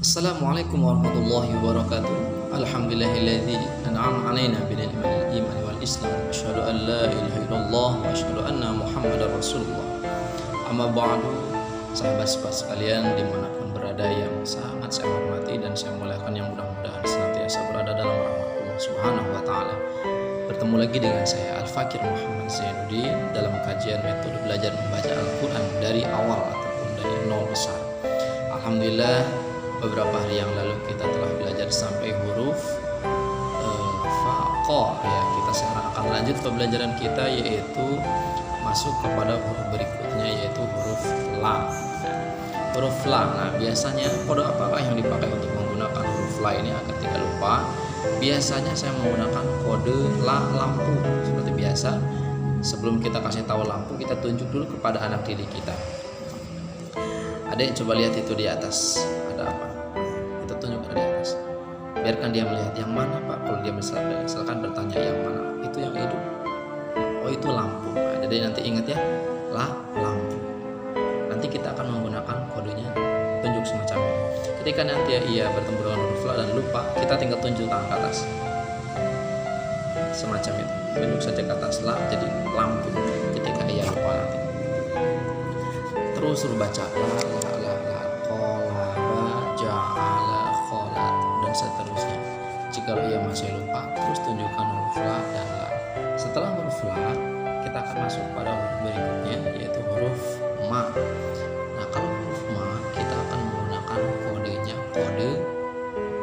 Assalamualaikum warahmatullahi wabarakatuh. Alhamdulillahilladzi an'ama 'alaina bil iman wal islam. Asyhadu an la ilaha illallah wa asyhadu anna Muhammadar Rasulullah. Amma ba'du, sahabat-sahabat sekalian dimanapun berada yang sangat saya hormati dan saya muliakan, yang mudah-mudahan senantiasa berada dalam rahmat Allah Subhanahu wa taala. Bertemu lagi dengan saya Al-Fakir Muhammad Zainuddin dalam kajian metode belajar membaca Al-Qur'an dari awal ataupun dari nol besar. Alhamdulillah, beberapa hari yang lalu kita telah belajar sampai huruf fa ya. Kita sekarang akan lanjut pembelajaran kita, yaitu masuk kepada huruf berikutnya, yaitu huruf la. Huruf la. Nah, biasanya kode apakah yang dipakai untuk menggunakan huruf la ini? Ketika lupa, biasanya saya menggunakan kode la lampu. Seperti biasa, sebelum kita kasih tahu lampu, kita tunjuk dulu kepada anak didik kita. Adek, coba lihat itu di atas, ada apa? Kita tunjuk ada di atas. Biarkan dia melihat yang mana, Pak. Kalau dia misalkan bertanya yang mana, itu yang hidup. Oh, itu lampu. Nah, jadi nanti ingat ya, la lampu. Nanti kita akan menggunakan kodenya tunjuk semacam ini. Ketika nanti ia bertemu dengan huruf la dan lupa, kita tinggal tunjuk tangan ke atas. Semacam itu. Tunjuk saja ke atas la, jadi lampu. Ketika ia lupa nanti. Terus suruh baca la qola ba ja'ala kholat dan seterusnya. Jika ia masih lupa, terus tunjukkan huruf la dan la. Setelah huruf la, kita akan masuk pada huruf berikutnya, yaitu huruf ma. Nah, kalau huruf ma, kita akan menggunakan kodenya kode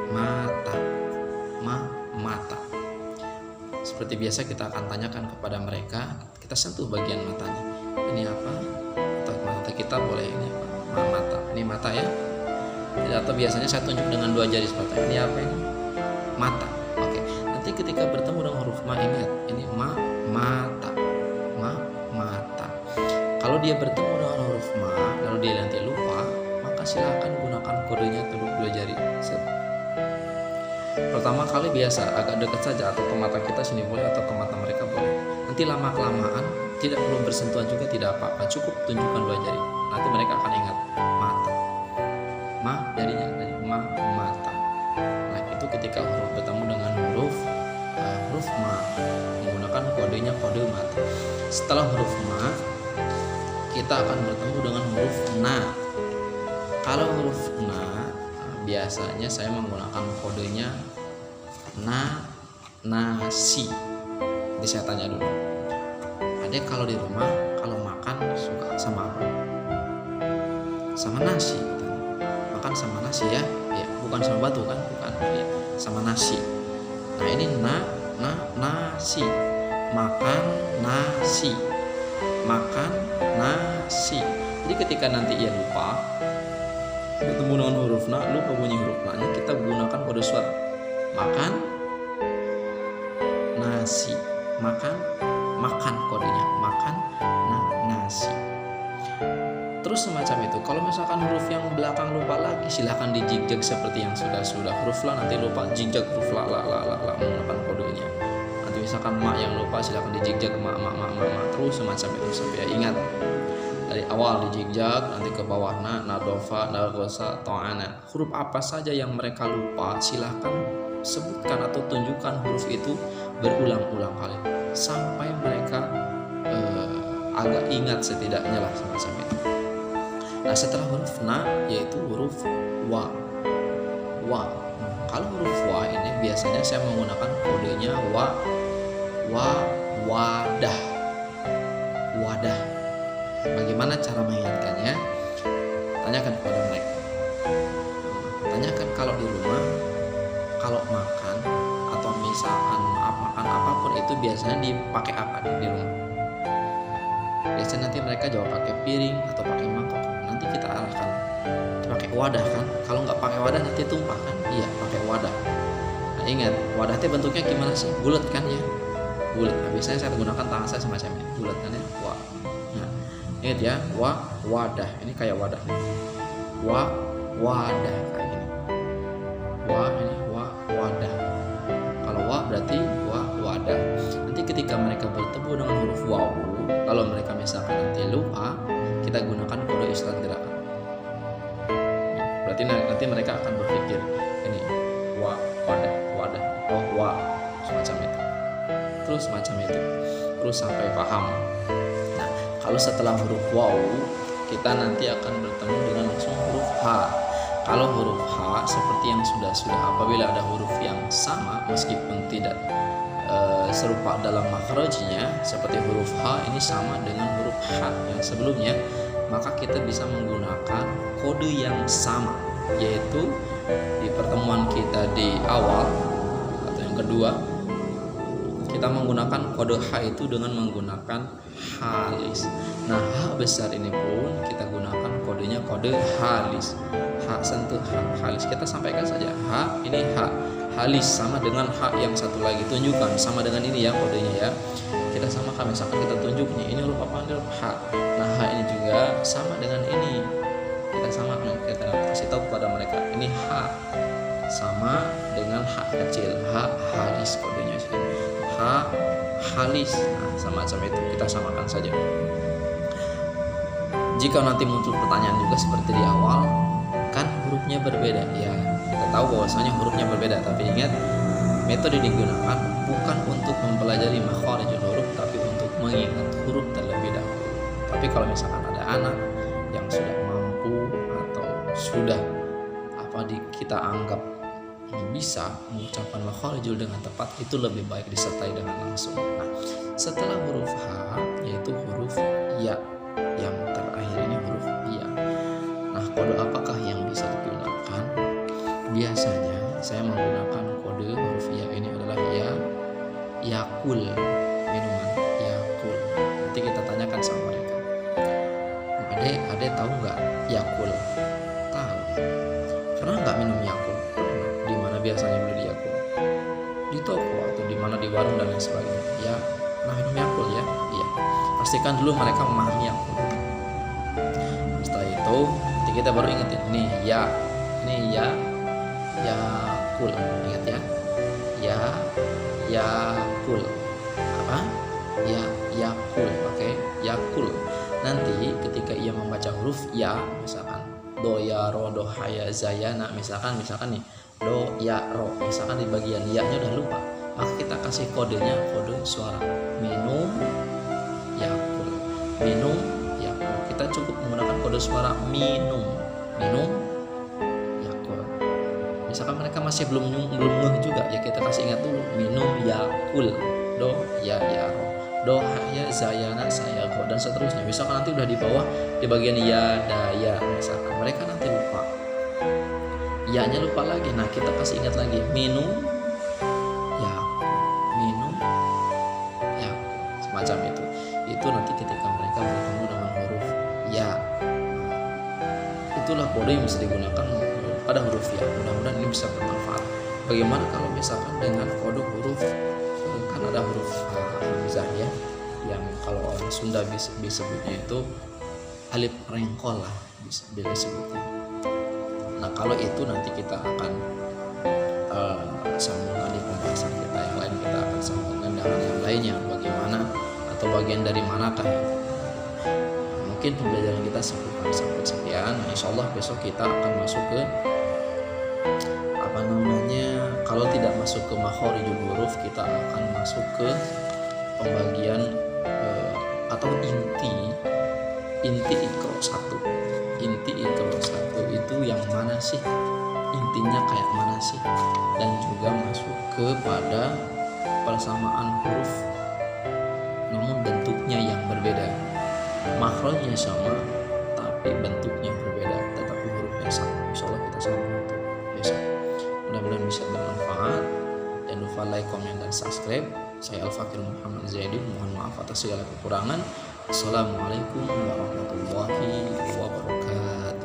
mata. Mata. Seperti biasa, kita akan tanyakan kepada mereka, kita sentuh bagian matanya. Ini apa? Mata kita boleh ini apa? Mata. Ini mata ya. Atau biasanya saya tunjuk dengan dua jari seperti ini. Ini apa ini? Mata. Oke. Nanti ketika bertemu dengan huruf ma, ingat ini mata. Mata. Kalau dia bertemu dengan huruf ma, lalu dia nanti lupa, maka silakan gunakan kodenya tunjuk dua jari. Set. Pertama kali biasa agak dekat saja, atau ke mata kita sini boleh, atau ke mata mereka boleh. Nanti lama kelamaan tidak perlu bersentuhan juga, tidak apa-apa, cukup tunjukkan dua jari. Nanti mereka akan ingat mata. Ma jarinya dari mata. Nah, itu ketika huruf bertemu dengan huruf ma, menggunakan kodenya kode mata. Setelah huruf ma, kita akan bertemu dengan huruf na. Kalau huruf na, biasanya saya menggunakan kodenya nasi. Jadi saya tanya dulu, adek kalau di rumah kalau makan suka sama apa? Sama nasi. Makan sama nasi ya? Ya, bukan sama batu kan? Bukan. Ya, sama nasi. Nah, ini nasi. Makan nasi. Makan nasi. Jadi ketika nanti ia lupa bertemu dengan huruf na, lupa bunyi huruf na-nya, kita gunakan kode suara. Makan nasi. Makan kodenya. Makan nasi. Terus semacam itu. Kalau misalkan huruf yang belakang lupa lagi, silahkan dijigjag seperti yang sudah. Huruf la nanti lupa, jigjag huruf la menggunakan kodenya. Nanti misalkan ma yang lupa, silahkan dijigjag ma. Terus semacam itu sampai ingat. Dari awal dijigjag, nanti ke bawah nadofa, nagosa, to'ana. Huruf apa saja yang mereka lupa, silahkan sebutkan atau tunjukkan huruf itu berulang-ulang kali sampai mereka agak ingat setidaknya lah, semacam itu. Nah, setelah huruf na, yaitu huruf wa. Kalau huruf wa ini biasanya saya menggunakan kodenya wadah. Bagaimana cara mengingatkannya? Tanyakan kepada mereka. Tanyakan kalau di rumah, kalau makan atau misalkan makan apapun itu biasanya dipakai apa di rumah? Biasanya nanti mereka jawab pakai piring atau pakai mangkok. Nanti kita arahkan pakai wadah kan? Kalau nggak pakai wadah nanti tumpah kan? Iya, pakai wadah. Nah, ingat, wadah itu bentuknya gimana sih? Bulat kan ya? Bulat. Nah, biasanya saya menggunakan tangan saya semacam ini. Bulat kan ya? Nah, ingat ya, wadah. Ini kayak wadah. Wadah kayak gini. Ini wadah. Kalau berarti wadah. Nanti ketika mereka bertemu dengan huruf wawu, kalau mereka misalkan nanti lupa, kita gunakan kode isyarat gerakan. Berarti nanti mereka akan berpikir ini wadah, oh wa, semacam itu. Terus macam itu, terus sampai paham. Nah, kalau setelah huruf waw, kita nanti akan bertemu dengan langsung huruf H. Kalau huruf H seperti yang sudah apabila ada huruf yang sama meskipun tidak serupa dalam makhrajnya, seperti huruf H ini sama dengan huruf H yang sebelumnya, maka kita bisa menggunakan kode yang sama, yaitu di pertemuan kita di awal atau yang kedua kita menggunakan kode H itu dengan menggunakan halis. Nah, H besar ini pun kita gunakan kodenya kode halis. H sentuh halis, kita sampaikan saja H ini H halis sama dengan H yang satu lagi, tunjukkan sama dengan ini ya kodenya ya. Kita samakan, misalkan kita tunjuknya ini huruf apa, huruf H. Nah, H ini juga sama dengan ini, kita samakan, kita kasih tahu kepada mereka ini H sama dengan H kecil, H halis kodenya sini, H halis. Nah, semacam itu kita samakan saja. Jika nanti muncul pertanyaan juga seperti di awal, kan hurufnya berbeda ya, kita tahu bahwasanya hurufnya berbeda, tapi ingat metode digunakan bukan untuk mempelajari makharijul huruf, tapi untuk mengingat huruf terlebih dahulu. Tapi kalau misalkan ada anak yang sudah mampu atau sudah kita anggap bisa mengucapkan makharijul dengan tepat, itu lebih baik disertai dengan langsung. Nah, setelah huruf H yaitu huruf ya, yang terakhir ini huruf ya. Nah, kode apakah yang bisa digunakan? Biasanya saya menggunakan kode huruf ya ini adalah ya, yakul, minuman yakul. Nanti kita tanyakan sama mereka, Ade tahu nggak yakul? Tahu. Pernah nggak minum yakul? Pernah. Di mana biasanya beli yakul? Di toko atau di mana, di warung dan lain sebagainya. Ya, pernah minum yakul ya? Iya. Pastikan dulu mereka memahami yakul. Setelah itu nanti kita baru ingetin ini ya, yakul, ingat ya, yakul, apa? Yakul, oke, yakul. Nanti ketika ia membaca huruf ya, misalkan do ya ro do haya zayana, misalkan nih do ya ro, misalkan di bagian ya-nya udah lupa, maka kita kasih kodenya, kode suara minum yakul, minum yakul. Kita cukup menggunakan kode suara minum yakul. Misalkan mereka masih belum ngeh juga ya, kita kasih ingat dulu minum yakul, do ya ro, do ya zayana saya go, dan seterusnya. Misalkan nanti udah di bawah di bagian ya daya, misalkan mereka nanti lupa ya-nya lupa lagi, nah kita kasih ingat lagi minum yakul, semacam itu. Itu nanti ketika mereka bertemu dengan huruf ya, itulah kode yang bisa digunakan pada huruf ya. Mudah-mudahan ini bisa bermanfaat. Bagaimana kalau misalkan dengan kode huruf, kan ada huruf hamzah ya, yang kalau orang Sunda disebutnya itu alif rengkol lah, bisa disebutnya. Nah, kalau itu nanti kita akan sambungkan di pembahasan kita yang lain, kita akan sambungkan dengan yang lainnya, bagaimana atau bagian dari manakah. Mungkin pembelajaran kita sampai sekian. Insya Allah besok kita akan masuk ke kalau tidak masuk ke makharijul huruf, kita akan masuk ke pembagian atau inti iqra 1. Inti iqra 1 itu yang mana sih, intinya kayak mana sih, dan juga masuk kepada persamaan huruf namun bentuknya yang berbeda. Makhrajnya sama tapi bentuknya berbeda, tetapi hurufnya sama. Insyaallah kita sambung itu besok. Mudah-mudahan bisa bermanfaat. Jangan lupa like, komen, dan subscribe. Saya Al-Fakir Muhammad Zaidi, mohon maaf atas segala kekurangan. Assalamualaikum warahmatullahi wabarakatuh.